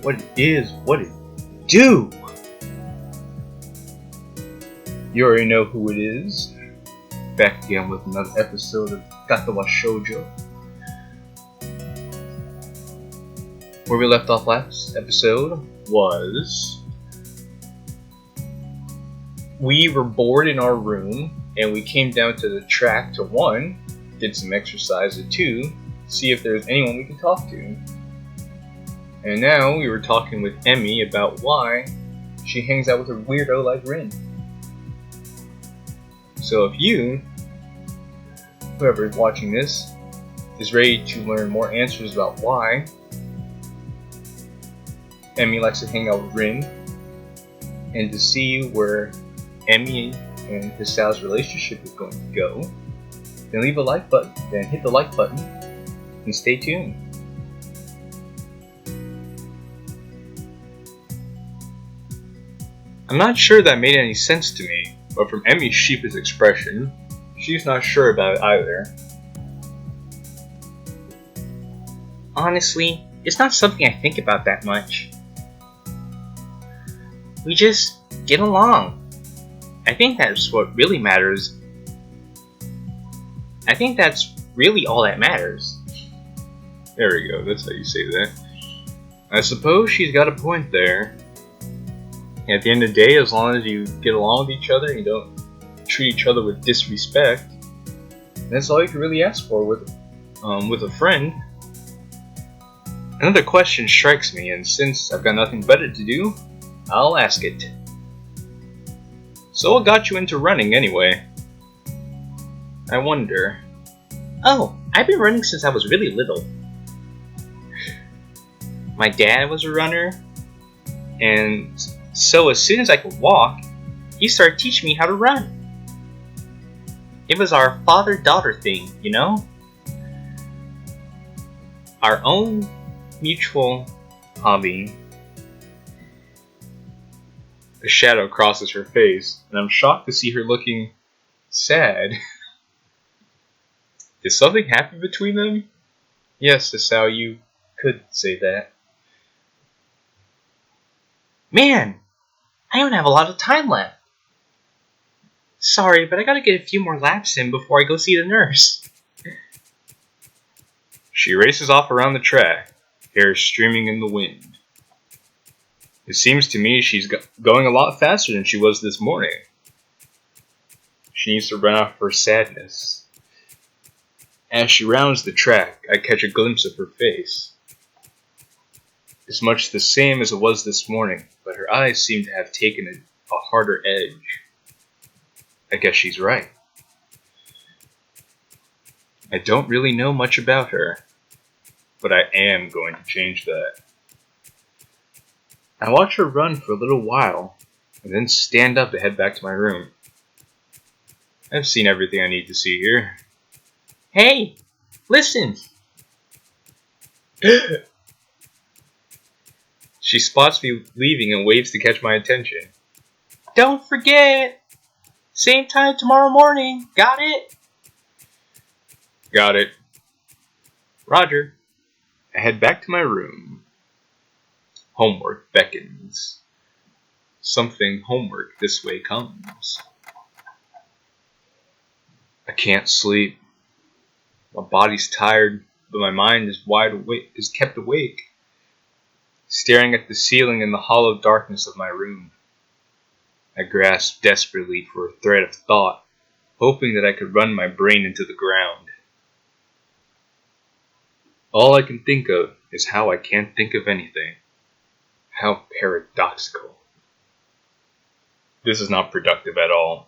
what it is, what it do. You already know who it is. Back again with another episode of Katawa Shoujo. Where we left off last episode was we were bored in our room and we came down to the track to 1, did some exercise, and 2, see if there's anyone we could talk to. And now we were talking with Emi about why she hangs out with a weirdo like Rin. So if you, whoever is watching this, is ready to learn more answers about why Emi likes to hang out with Rin, and to see where Emi and Hisao's relationship is going to go, then leave a like button, then hit the like button, and stay tuned. I'm not sure that made any sense to me, but from Emi's sheepish expression, she's not sure about it either. Honestly, it's not something I think about that much. We just get along. I think that's what really matters. I think that's really all that matters. There we go, that's how you say that. I suppose she's got a point there. At the end of the day, as long as you get along with each other and you don't treat each other with disrespect, that's all you can really ask for with a friend. Another question strikes me, and since I've got nothing better to do, I'll ask it. So what got you into running anyway? I wonder. Oh, I've been running since I was really little. My dad was a runner, and so as soon as I could walk, he started teaching me how to run. It was our father-daughter thing, you know? Our own mutual hobby. A shadow crosses her face, and I'm shocked to see her looking sad. Did something happen between them? Yes, Hisao, you could say that. Man, I don't have a lot of time left. Sorry, but I gotta get a few more laps in before I go see the nurse. She races off around the track, hair streaming in the wind. It seems to me she's going a lot faster than she was this morning. She needs to run off her sadness. As she rounds the track, I catch a glimpse of her face. It's much the same as it was this morning, but her eyes seem to have taken a harder edge. I guess she's right. I don't really know much about her, but I am going to change that. I watch her run for a little while, and then stand up to head back to my room. I've seen everything I need to see here. Hey, listen! She spots me leaving and waves to catch my attention. Don't forget! Same time tomorrow morning, got it? Got it. Roger. I head back to my room. Homework beckons. Something homework this way comes. I can't sleep. My body's tired, but my mind is wide awake, is kept awake, staring at the ceiling in the hollow darkness of my room. I grasp desperately for a thread of thought, hoping that I could run my brain into the ground. All I can think of is how I can't think of anything. How paradoxical. This is not productive at all.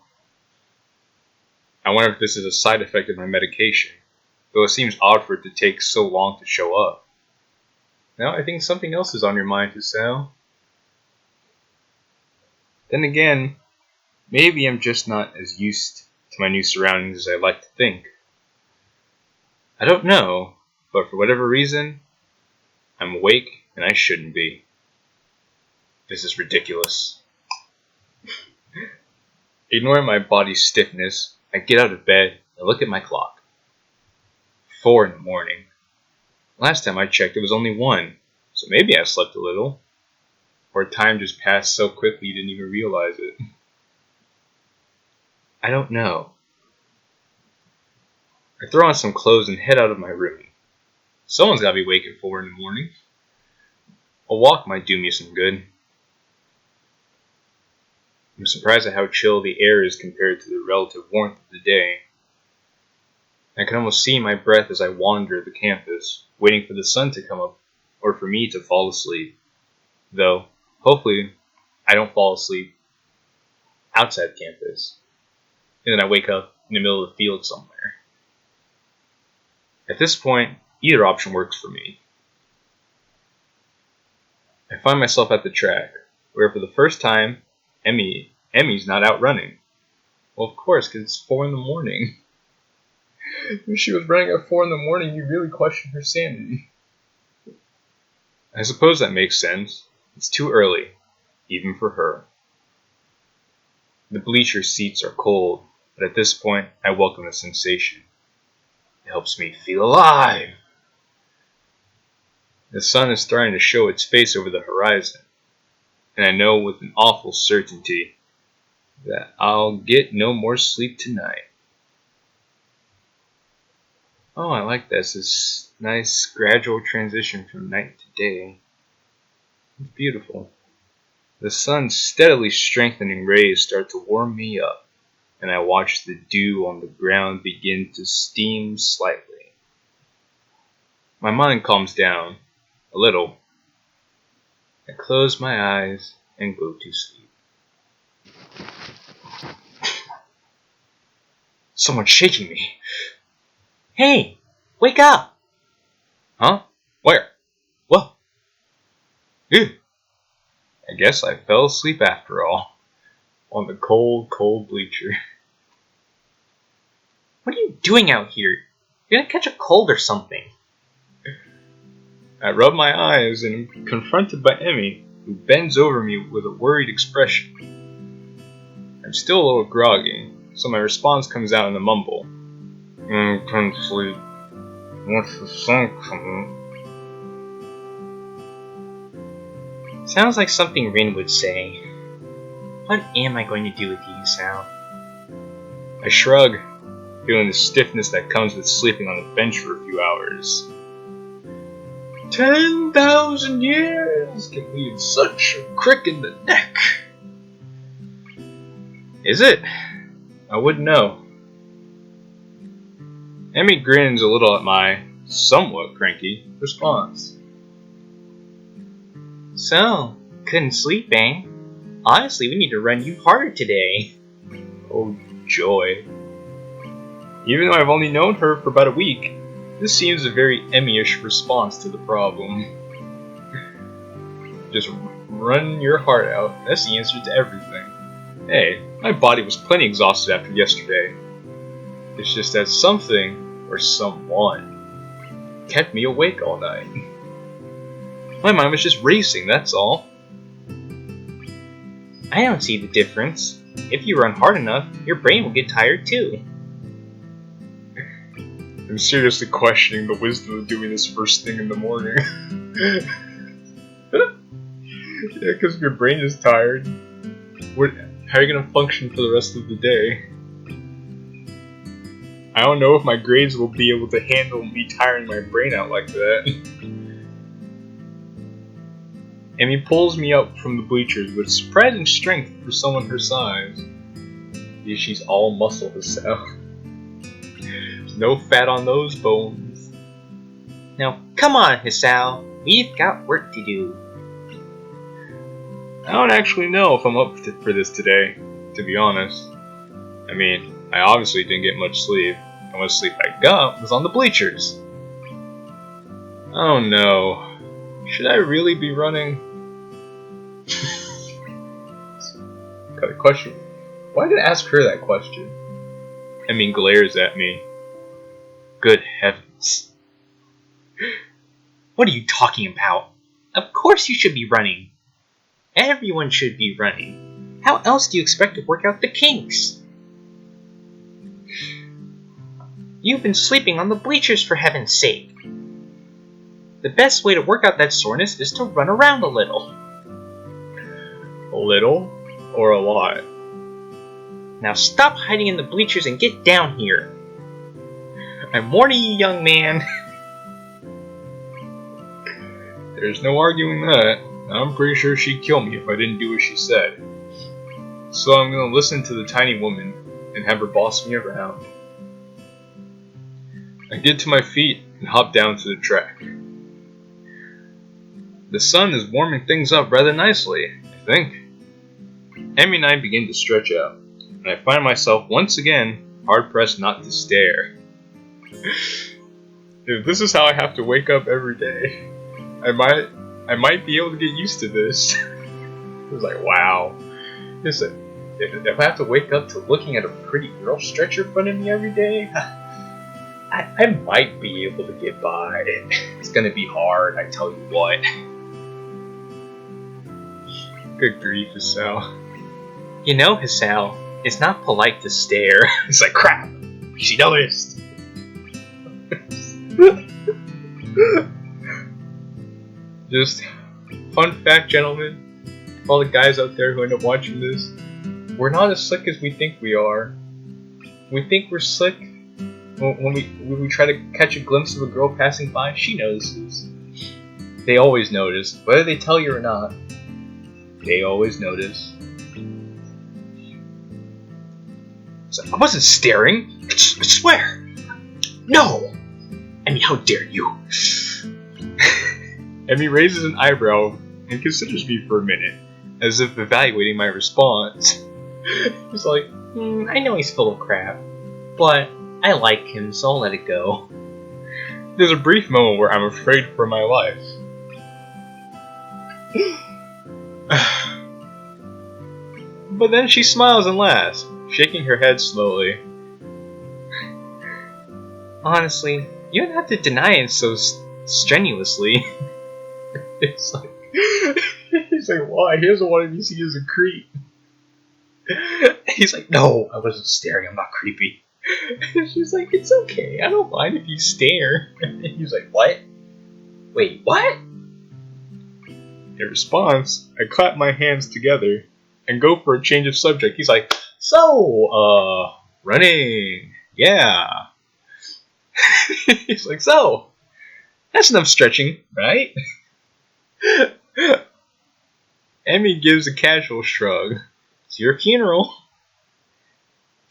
I wonder if this is a side effect of my medication, though it seems odd for it to take so long to show up. Now I think something else is on your mind, Hisao. Then again, maybe I'm just not as used to my new surroundings as I like to think. I don't know, but for whatever reason, I'm awake and I shouldn't be. This is ridiculous. Ignoring my body's stiffness, I get out of bed and look at my clock. 4 in the morning. Last time I checked, it was only 1, so maybe I slept a little. Or time just passed so quickly you didn't even realize it. I don't know. I throw on some clothes and head out of my room. Someone's gotta be awake at 4 in the morning. A walk might do me some good. I'm surprised at how chill the air is compared to the relative warmth of the day. I can almost see my breath as I wander the campus, waiting for the sun to come up or for me to fall asleep. Though, hopefully, I don't fall asleep outside campus, and then I wake up in the middle of the field somewhere. At this point, either option works for me. I find myself at the track, where for the first time, Emi's not out running. Well, of course, because it's 4 in the morning. If she was running at 4 in the morning, you really question her sanity. I suppose that makes sense. It's too early, even for her. The bleacher seats are cold, but at this point, I welcome the sensation. It helps me feel alive. The sun is starting to show its face over the horizon, and I know with an awful certainty that I'll get no more sleep tonight. Oh, I like this. This nice gradual transition from night to day. It's beautiful. The sun's steadily strengthening rays start to warm me up, and I watch the dew on the ground begin to steam slightly. My mind calms down a little. I close my eyes and go to sleep. Someone's shaking me. Hey, wake up! Huh? Where? What? Ew. I guess I fell asleep after all. On the cold, cold bleacher. What are you doing out here? You're gonna catch a cold or something. I rub my eyes and am confronted by Emi, who bends over me with a worried expression. I'm still a little groggy, so my response comes out in a mumble. Can't sleep. What's the sun coming? Sounds like something Rin would say. What am I going to do with you, Hisao? I shrug, feeling the stiffness that comes with sleeping on a bench for a few hours. 10,000 years can leave such a crick in the neck. Is it? I wouldn't know. Emi grins a little at my somewhat cranky response. So, couldn't sleep, eh? Honestly, we need to run you harder today. Oh, joy. Even though I've only known her for about a week, this seems a very Emi-ish response to the problem. Just run your heart out. That's the answer to everything. Hey, my body was plenty exhausted after yesterday. It's just that something, or someone, kept me awake all night. My mind was just racing, that's all. I don't see the difference. If you run hard enough, your brain will get tired too. I'm seriously questioning the wisdom of doing this first thing in the morning. Yeah, because if your brain is tired, how are you going to function for the rest of the day? I don't know if my grades will be able to handle me tiring my brain out like that. Emi pulls me up from the bleachers with surprising strength for someone her size. She's all muscle herself. There's no fat on those bones. Now, come on, Hisao. We've got work to do. I don't actually know if I'm up for this today, to be honest. I mean, I obviously didn't get much sleep, and what sleep I got was on the bleachers. Oh no. Should I really be running? Got a question. Why did I ask her that question? Emi glares at me. Good heavens. What are you talking about? Of course you should be running. Everyone should be running. How else do you expect to work out the kinks? You've been sleeping on the bleachers for heaven's sake. The best way to work out that soreness is to run around a little. little or a lot? Now stop hiding in the bleachers and get down here. I'm warning you, young man. There's no arguing that. I'm pretty sure she'd kill me if I didn't do what she said. So I'm gonna listen to the tiny woman and have her boss me around. I get to my feet and hop down to the track. The sun is warming things up rather nicely, I think. Emi and I begin to stretch out, and I find myself once again hard-pressed not to stare. If this is how I have to wake up every day, I might be able to get used to this. It was like, wow. Listen, if I have to wake up to looking at a pretty girl stretch in front of me every day, I might be able to get by. It's gonna be hard, I tell you what. Good grief, Hisao. You know, Hisao, it's not polite to stare. It's like, crap! She noticed! Just, fun fact, gentlemen, all the guys out there who end up watching this, we're not as slick as we think we are. We think we're slick when we try to catch a glimpse of a girl passing by. She notices. They always notice, whether they tell you or not. They always notice. So I wasn't staring. I swear. No. I mean, how dare you? Emi raises an eyebrow and considers me for a minute, as if evaluating my response. He's like, I know he's full of crap, but I like him, so I'll let it go. There's a brief moment where I'm afraid for my life. But then she smiles and laughs, shaking her head slowly. Honestly, you don't have to deny it so strenuously. It's like, he's like, why? He doesn't want to be seen as a creep. He's like, no, I wasn't staring, I'm not creepy. She's like, it's okay, I don't mind if you stare. He's like, what? Wait, what? In response, I clap my hands together and go for a change of subject. He's like, so, running, yeah. He's like, so, that's enough stretching, right? Emi gives a casual shrug. It's your funeral.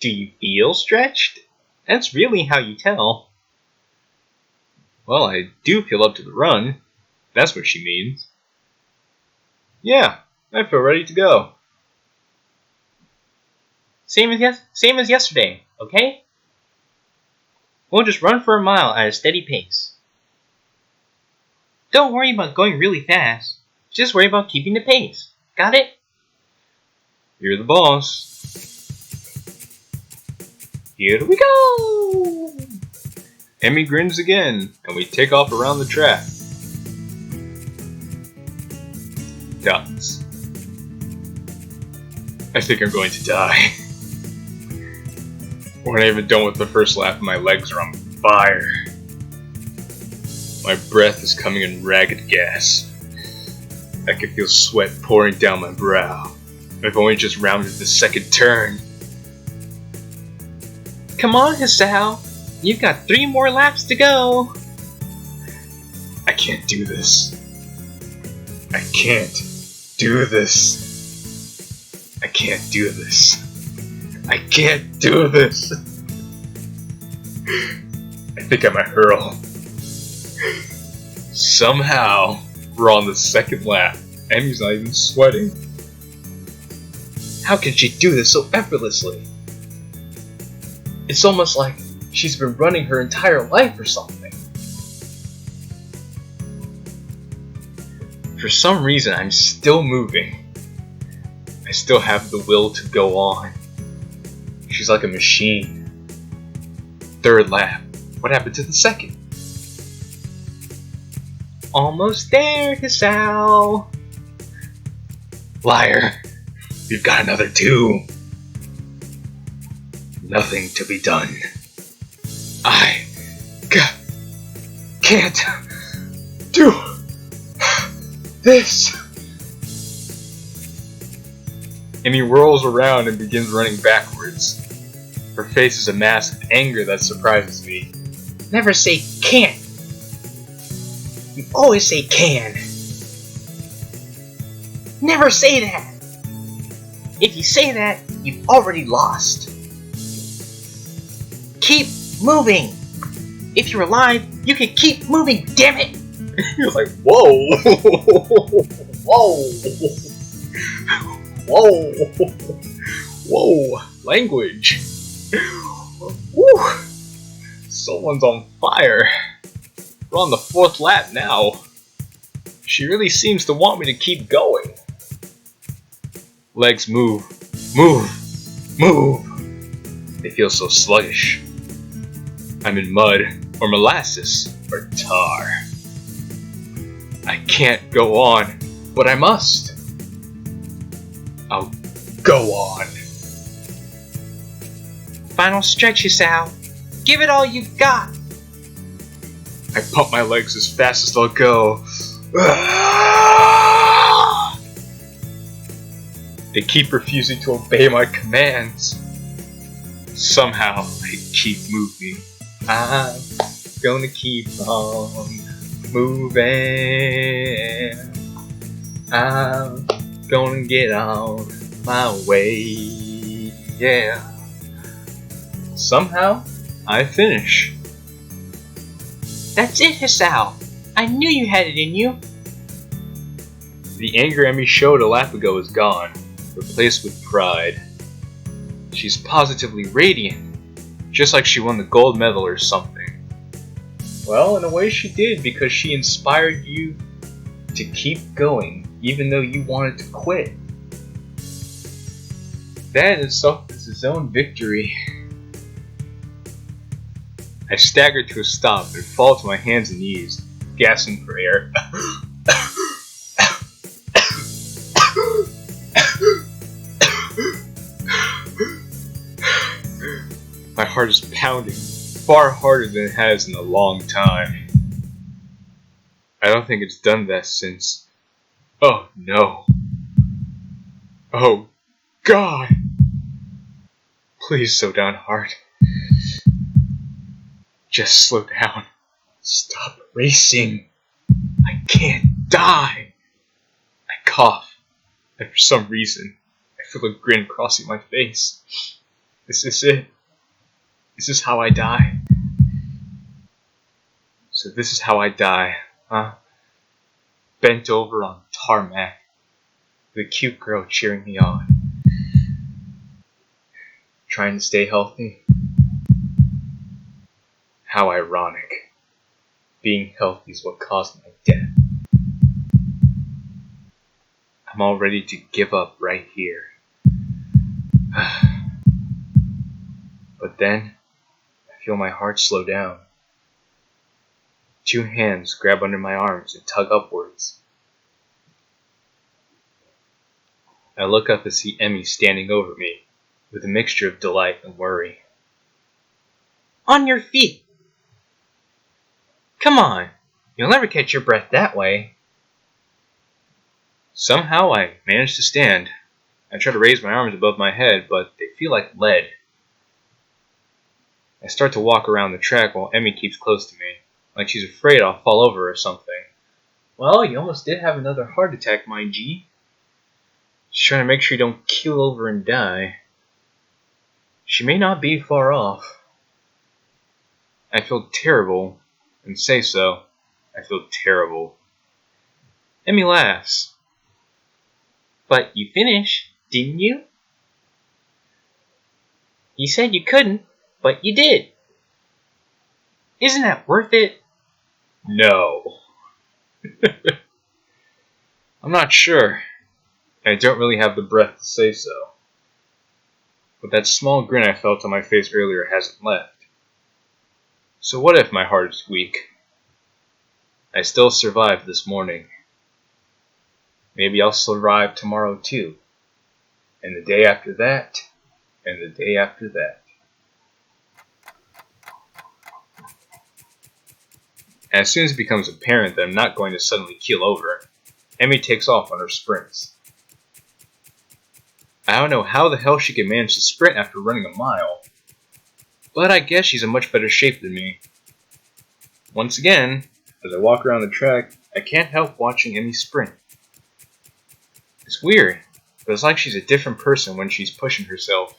Do you feel stretched? That's really how you tell. Well, I do feel up to the run. That's what she means. Yeah, I feel ready to go. Same as yesterday, okay? We'll just run for a mile at a steady pace. Don't worry about going really fast. Just worry about keeping the pace. Got it? You're the boss. Here we go! Emi grins again, and we take off around the track. Dots. I think I'm going to die. We're not even done with the first lap and my legs are on fire. My breath is coming in ragged gasps. I can feel sweat pouring down my brow. I've only just rounded the second turn. Come on, Hisao. You've got 3 more laps to go. I can't do this. I can't do this. I can't do this. I can't do this. I think I might hurl. Somehow, we're on the second lap. Emi's not even sweating. How can she do this so effortlessly? It's almost like she's been running her entire life or something. For some reason, I'm still moving. I still have the will to go on. She's like a machine. Third lap. What happened to the second? Almost there, Hisao. Liar. We've got another 2. Nothing to be done. I can't do this. Emi whirls around and begins running backwards. Her face is a mask of anger that surprises me. Never say can't. You always say can. Never say that. If you say that, you've already lost. Keep moving. If you're alive, you can keep moving, damn it. You're like, whoa. Whoa. Whoa. Whoa. Language. Woo. Someone's on fire. We're on the 4th lap now. She really seems to want me to keep going. Legs move. Move. Move. They feel so sluggish. I'm in mud, or molasses, or tar. I can't go on, but I must. I'll go on. Final stretch, Hisao. Give it all you've got. I pump my legs as fast as I'll go. They keep refusing to obey my commands. Somehow, I keep moving. I'm gonna keep on moving. I'm gonna get on my way. Yeah. Somehow, I finish. That's it, Hisao. I knew you had it in you. The anger Emi showed a lap ago is gone, replaced with pride. She's positively radiant, just like she won the gold medal or something. Well, in a way she did, because she inspired you to keep going, even though you wanted to quit. That in itself is its own victory. I stagger to a stop and fall to my hands and knees, gasping for air. My heart is pounding, far harder than it has in a long time. I don't think it's done that since... Oh no. Oh God. Please slow down, heart. Just slow down. Stop racing. I can't die. I cough, and for some reason, I feel a grin crossing my face. Is this it? Is this how I die? So this is how I die, huh? Bent over on tarmac, with a cute girl cheering me on. Trying to stay healthy? How ironic. Being healthy is what caused my death. I'm all ready to give up right here. But then, I feel my heart slow down. 2 hands grab under my arms and tug upwards. I look up and see Emi standing over me, with a mixture of delight and worry. On your feet. Come on. You'll never catch your breath that way. Somehow I manage to stand. I try to raise my arms above my head, but they feel like lead. I start to walk around the track while Emi keeps close to me, like she's afraid I'll fall over or something. Well, you almost did have another heart attack, my G. She's trying to make sure you don't keel over and die. She may not be far off. I feel terrible, and say so. I feel terrible. Emi laughs. But you finished, didn't you? You said you couldn't, but you did. Isn't that worth it? No. I'm not sure. I don't really have the breath to say so. But that small grin I felt on my face earlier hasn't left. So what if my heart is weak? I still survived this morning. Maybe I'll survive tomorrow too. And the day after that. And the day after that. As soon as it becomes apparent that I'm not going to suddenly keel over, Emi takes off on her sprints. I I don't know how the hell she can manage to sprint after running a mile. But I guess she's in much better shape than me. Once again, as I walk around the track, I can't help watching Emi sprint. It's weird, but it's like she's a different person when she's pushing herself.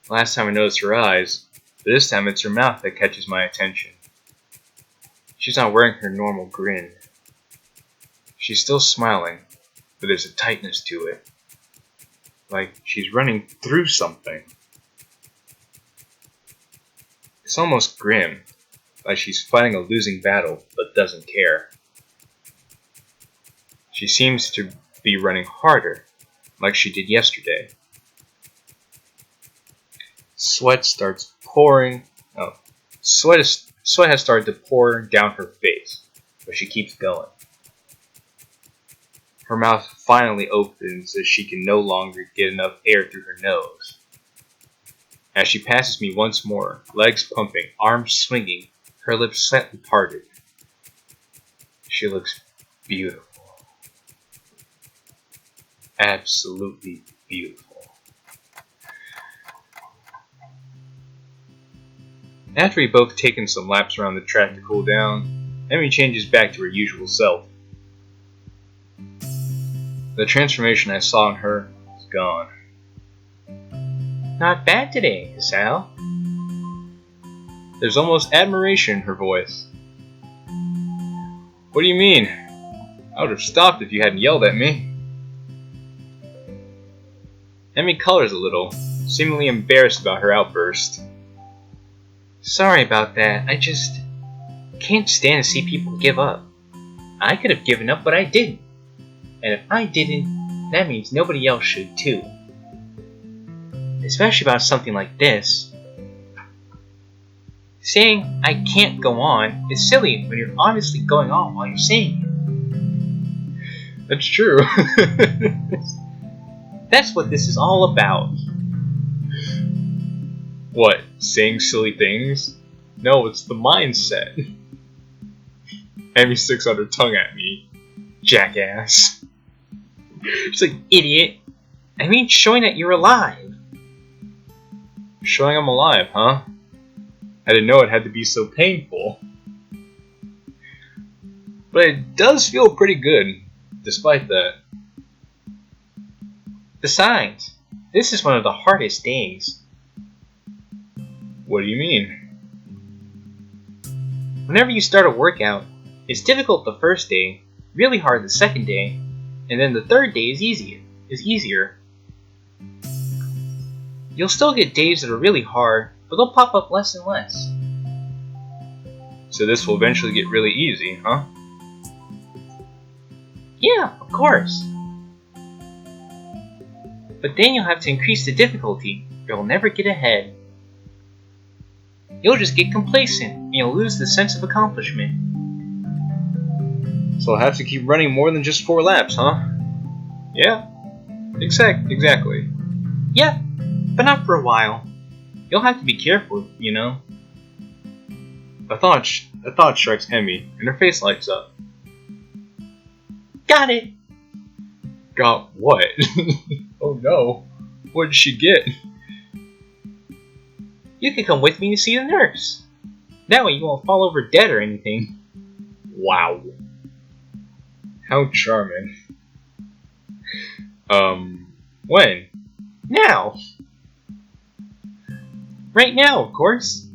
Last time I noticed her eyes, but this time it's her mouth that catches my attention. She's not wearing her normal grin. She's still smiling, but there's a tightness to it. Like she's running through something. It's almost grim, like she's fighting a losing battle, but doesn't care. She seems to be running harder, like she did yesterday. Sweat starts pouring. Sweat has started to pour down her face, but she keeps going. Her mouth finally opens as she can no longer get enough air through her nose. As she passes me once more, legs pumping, arms swinging, her lips slightly parted. She looks beautiful. Absolutely beautiful. After we've both taken some laps around the track to cool down, Emi changes back to her usual self. The transformation I saw in her is gone. Not bad today, Hisao. There's almost admiration in her voice. What do you mean? I would have stopped if you hadn't yelled at me. Emi colors a little, seemingly embarrassed about her outburst. Sorry about that. I just can't stand to see people give up. I could have given up, but I didn't. And if I didn't, that means nobody else should too. Especially about something like this. Saying I can't go on is silly when you're obviously going on while you're saying it. That's true. That's what this is all about. What, saying silly things? No, it's the mindset. Emi sticks out her tongue at me. Jackass. She's like, idiot. I mean showing that you're alive. Showing I'm alive, huh? I didn't know it had to be so painful. But it does feel pretty good, despite that. Besides, this is one of the hardest days. What do you mean? Whenever you start a workout, it's difficult the first day, really hard the second day, and then the third day is easier. You'll still get days that are really hard, but they'll pop up less and less. So this will eventually get really easy, huh? Yeah, of course. But then you'll have to increase the difficulty, or you'll never get ahead. You'll just get complacent, and you'll lose the sense of accomplishment. So I'll have to keep running more than just 4 laps, huh? Yeah, exactly. Yeah, but not for a while. You'll have to be careful, you know. A thought strikes Emi, and her face lights up. Got it! Got what? Oh no, what did she get? You can come with me to see the nurse. That way you won't fall over dead or anything. Wow. How charming. When? Now! Right now, of course.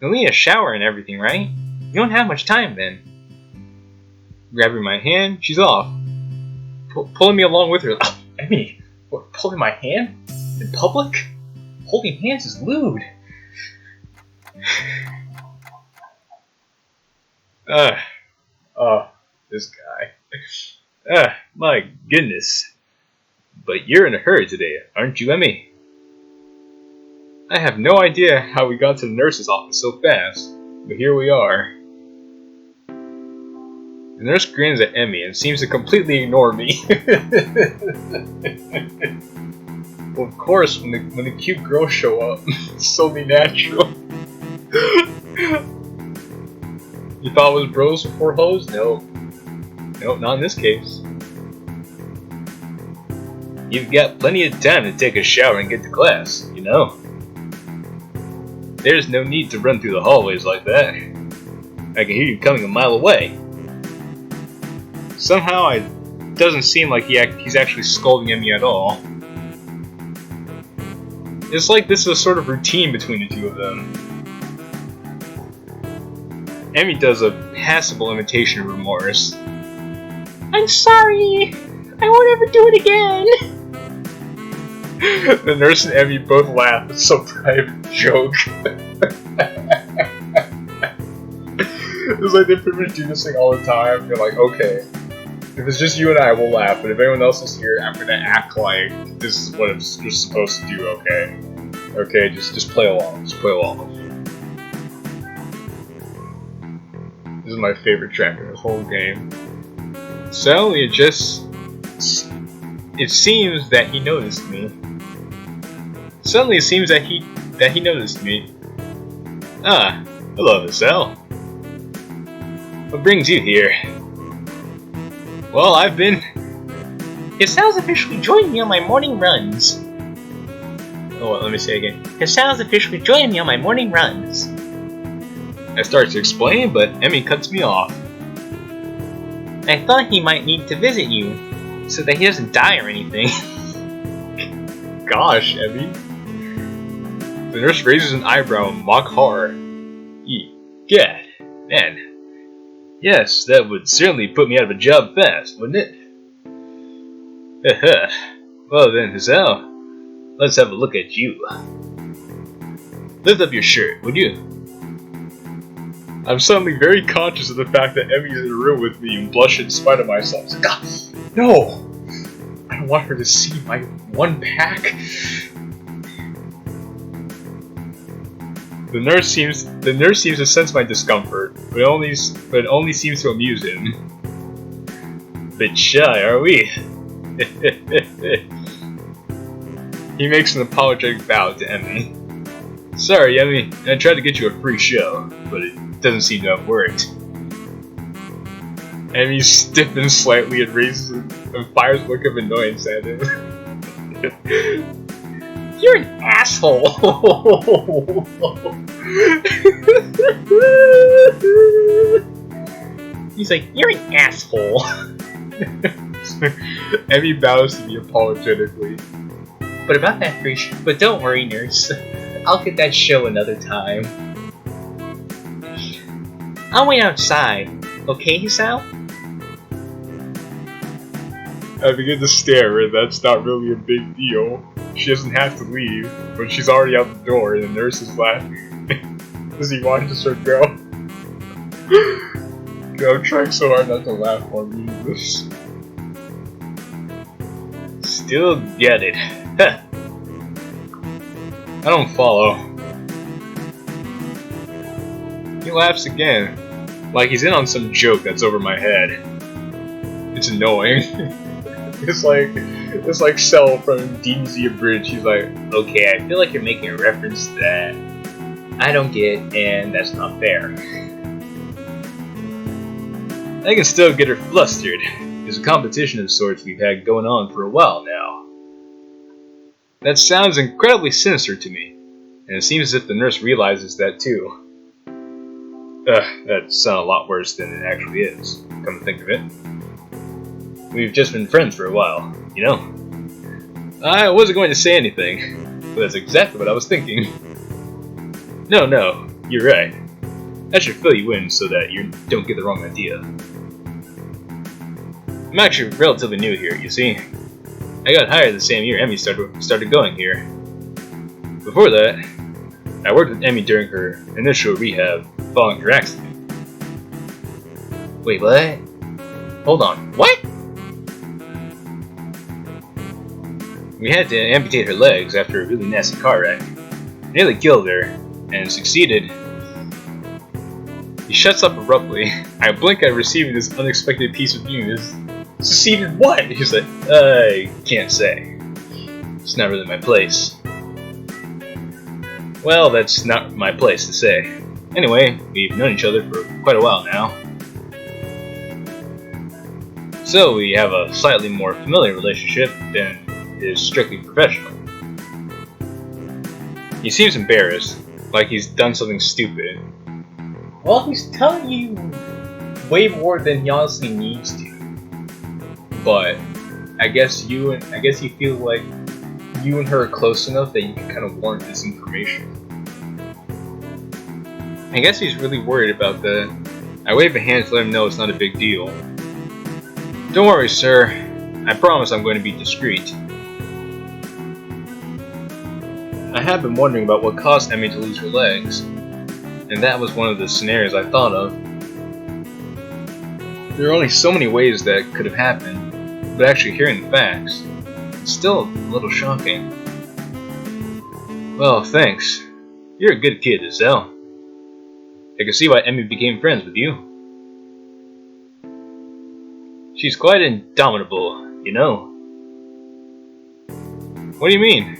You'll need a shower and everything, right? You don't have much time then. Grabbing my hand, she's off. Pulling me along with her. Oh, Emi, what, pulling my hand? In public? Holding hands is lewd. This guy. My goodness. But you're in a hurry today, aren't you, Emi? I have no idea how we got to the nurse's office so fast, but here we are. The nurse grins at Emi and seems to completely ignore me. Well, of course, when the cute girls show up, it's so natural. You thought it was bros before hoes? No. Nope, not in this case. You've got plenty of time to take a shower and get to class, you know? There's no need to run through the hallways like that. I can hear you coming a mile away. Somehow it doesn't seem like he's actually scolding Emi at all. It's like this is a sort of routine between the two of them. Emi does a passable imitation of remorse. I'm sorry! I won't ever do it again! The nurse and Emi both laugh at some private joke. It's like they pretty much do this thing all the time. You're like, okay, if it's just you and I, we'll laugh, but if anyone else is here, I'm gonna act like this is what it's just supposed to do, okay? Okay, just play along, just play along. This is my favorite track in this whole game. So, it seems that he noticed me. Suddenly it seems that he noticed me. Ah, hello, Hisao. What brings you here? Well, Hisao's officially joined me on my morning runs. Oh, let me say again. Hisao's officially joined me on my morning runs. I start to explain, but Emi cuts me off. I thought he might need to visit you, so that he doesn't die or anything. Gosh, Emi. The nurse raises an eyebrow in mock horror. Gad, man. Yes, that would certainly put me out of a job fast, wouldn't it? Well then, Hisao, let's have a look at you. Lift up your shirt, would you? I'm suddenly very conscious of the fact that Emi's in the room with me and blush in spite of myself. It's like, God, no! I don't want her to see my one pack. The nurse seems to sense my discomfort, but it only seems to amuse him. Bit shy, are we? He makes an apologetic bow to Emi. Sorry, Emi, I tried to get you a free show, but it doesn't seem to have worked. Emi stiffens slightly and raises and fires a look of annoyance at him. You're an asshole! He's like, you're an asshole! Emi bows to me apologetically. But don't worry, nurse. I'll get that show another time. I'll wait outside, okay, Hisao? I begin to stare, and that's not really a big deal. She doesn't have to leave, but she's already out the door, and the nurse is laughing. Does he want to start go? I'm trying so hard not to laugh while reading this. Still get it. Huh. I don't follow. He laughs again, like he's in on some joke that's over my head. It's annoying. It's like Cell from DMZ Abridged. He's like, okay, I feel like you're making a reference that I don't get, and that's not fair. I can still get her flustered. It's a competition of sorts we've had going on for a while now. That sounds incredibly sinister to me, and it seems as if the nurse realizes that too. That sounds a lot worse than it actually is, come to think of it. We've just been friends for a while, you know? I wasn't going to say anything, but that's exactly what I was thinking. No, you're right. I should fill you in so that you don't get the wrong idea. I'm actually relatively new here, you see. I got hired the same year Emi started going here. Before that, I worked with Emi during her initial rehab following her accident. Wait, what? Hold on, what? We had to amputate her legs after a really nasty car wreck. Nearly killed her, and succeeded. He shuts up abruptly. I blink at receiving this unexpected piece of news. Succeeded what? He's like, I can't say. It's not really my place. Well, that's not my place to say. Anyway, we've known each other for quite a while now. So we have a slightly more familiar relationship than is strictly professional. He seems embarrassed, like he's done something stupid. Well, he's telling you way more than he honestly needs to. But I guess you feel like you and her are close enough that you can kind of warrant this information. I guess he's really worried about that. I wave a hand to let him know it's not a big deal. Don't worry, sir. I promise I'm going to be discreet. I have been wondering about what caused Emi to lose her legs, and that was one of the scenarios I thought of. There are only so many ways that could have happened, but actually hearing the facts, it's still a little shocking. Well, thanks. You're a good kid, Hisao. I can see why Emi became friends with you. She's quite indomitable, you know. What do you mean?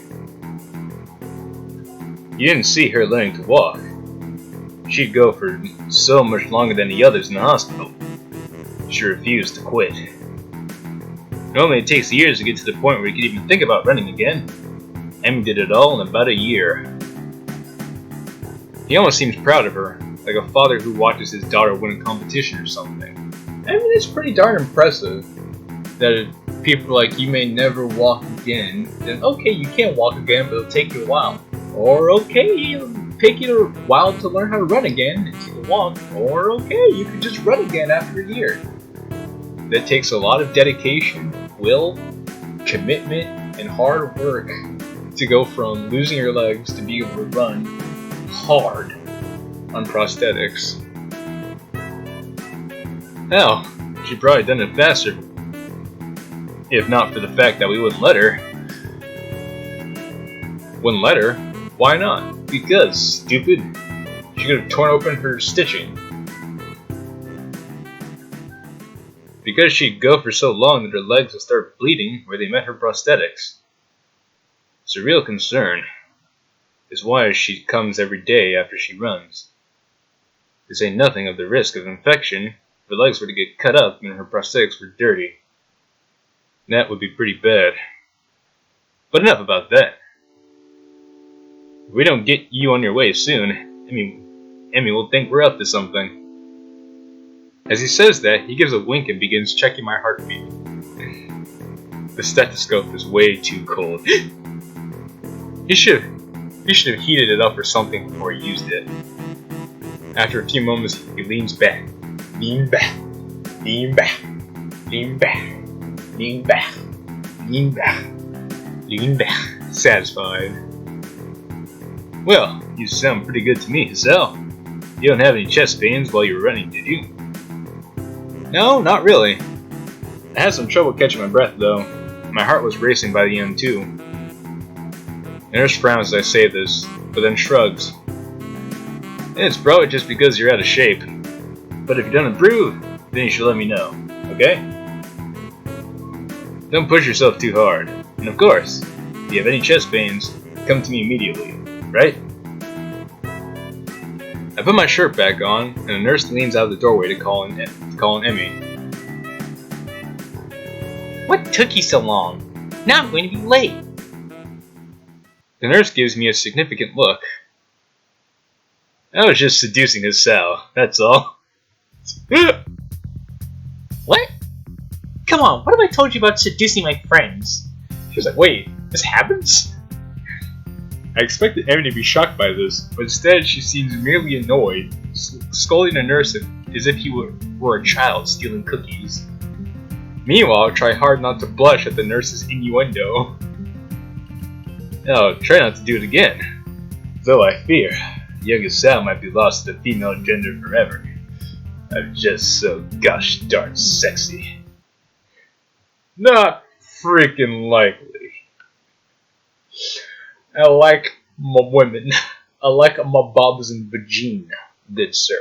You didn't see her learning to walk. She'd go for so much longer than the others in the hospital. She refused to quit. Normally it takes years to get to the point where you can even think about running again. Emi did it all in about a year. He almost seems proud of her, like a father who watches his daughter win a competition or something. I mean, it's pretty darn impressive that people are like, you may never walk again. Then okay, you can't walk again, but it'll take you a while. Or okay, it'll take you a while to learn how to run again and you can walk. Or okay, you can just run again after a year. That takes a lot of dedication, will, commitment, and hard work to go from losing your legs to be able to run hard on prosthetics. Hell, she'd probably done it faster, if not for the fact that we wouldn't let her. Wouldn't let her? Why not? Because, stupid. She could have torn open her stitching. Because she'd go for so long that her legs would start bleeding where they met her prosthetics. It's a real concern. Is why she comes every day after she runs. To say nothing of the risk of infection if her legs were to get cut up and her prosthetics were dirty. That would be pretty bad. But enough about that. If we don't get you on your way soon, Emi will think we're up to something. As he says that, he gives a wink and begins checking my heartbeat. The stethoscope is way too cold. He should have heated it up or something before he used it. After a few moments, he leans back. Lean back. Lean back. Lean back. Lean back. Lean back. Lean back. Satisfied. Well, you sound pretty good to me, Hisao. You don't have any chest pains while you were running, did you? No, not really. I had some trouble catching my breath, though. My heart was racing by the end, too. The nurse frowns as I say this, but then shrugs. It's probably just because you're out of shape. But if you don't improve, then you should let me know, okay? Don't push yourself too hard. And of course, if you have any chest pains, come to me immediately, right? I put my shirt back on, and a nurse leans out of the doorway to call in Emi. What took you so long? Now I'm going to be late. The nurse gives me a significant look. I was just seducing Hisao, that's all. What? Come on, what have I told you about seducing my friends? She's like, wait, this happens? I expected Emi to be shocked by this, but instead she seems merely annoyed, scolding the nurse as if he were a child stealing cookies. Meanwhile, I try hard not to blush at the nurse's innuendo. Oh, try not to do it again. Though I fear, young Hisao might be lost to the female gender forever. I'm just so gosh darn sexy. Not freaking likely. I like my women. I like my bobs and vagina, good sir.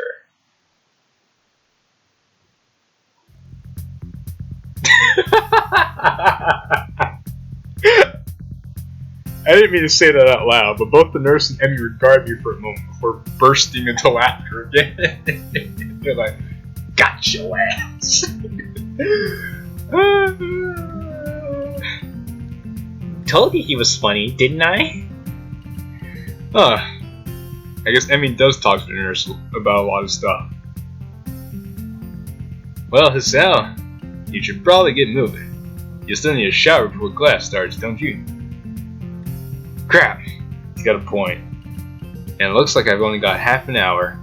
I didn't mean to say that out loud, but both the nurse and Emi regard me for a moment before bursting into laughter again. They're like, got your ass. told you he was funny, didn't I? Huh. I guess Emi does talk to the nurse about a lot of stuff. Well, Hisao, you should probably get moving. You still need a shower before class starts, don't you? Crap, he's got a point. And it looks like I've only got half an hour.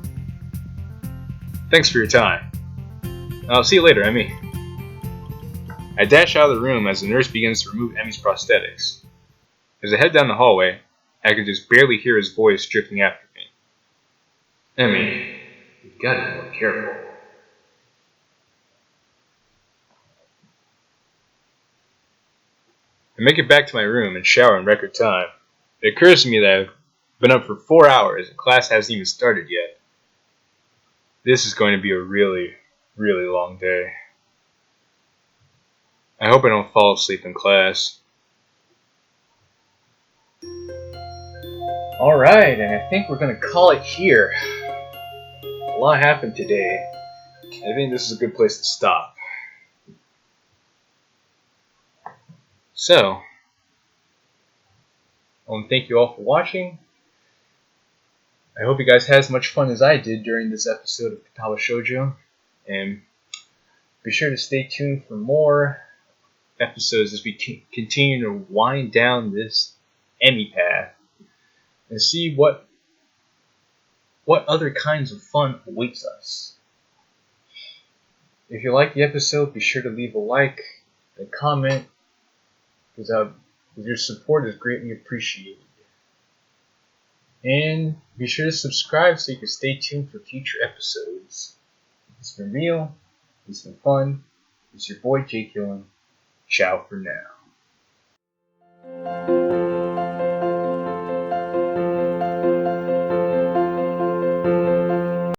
Thanks for your time. I'll see you later, Emi. I dash out of the room as the nurse begins to remove Emi's prosthetics. As I head down the hallway, I can just barely hear his voice drifting after me. Emi, you've got to be more careful. I make it back to my room and shower in record time. It occurs to me that I've been up for 4 hours and class hasn't even started yet. This is going to be a really, really long day. I hope I don't fall asleep in class. Alright, and I think we're going to call it here. A lot happened today. I think this is a good place to stop. So, I want to thank you all for watching. I hope you guys had as much fun as I did during this episode of Katawa Shoujo. And be sure to stay tuned for more episodes as we continue to wind down this Emi path and see what other kinds of fun awaits us. If you like the episode, be sure to leave a like and comment, because your support is greatly appreciated. And be sure to subscribe so you can stay tuned for future episodes. It's been real, it's been fun. It's your boy Jqilin. Ciao for now.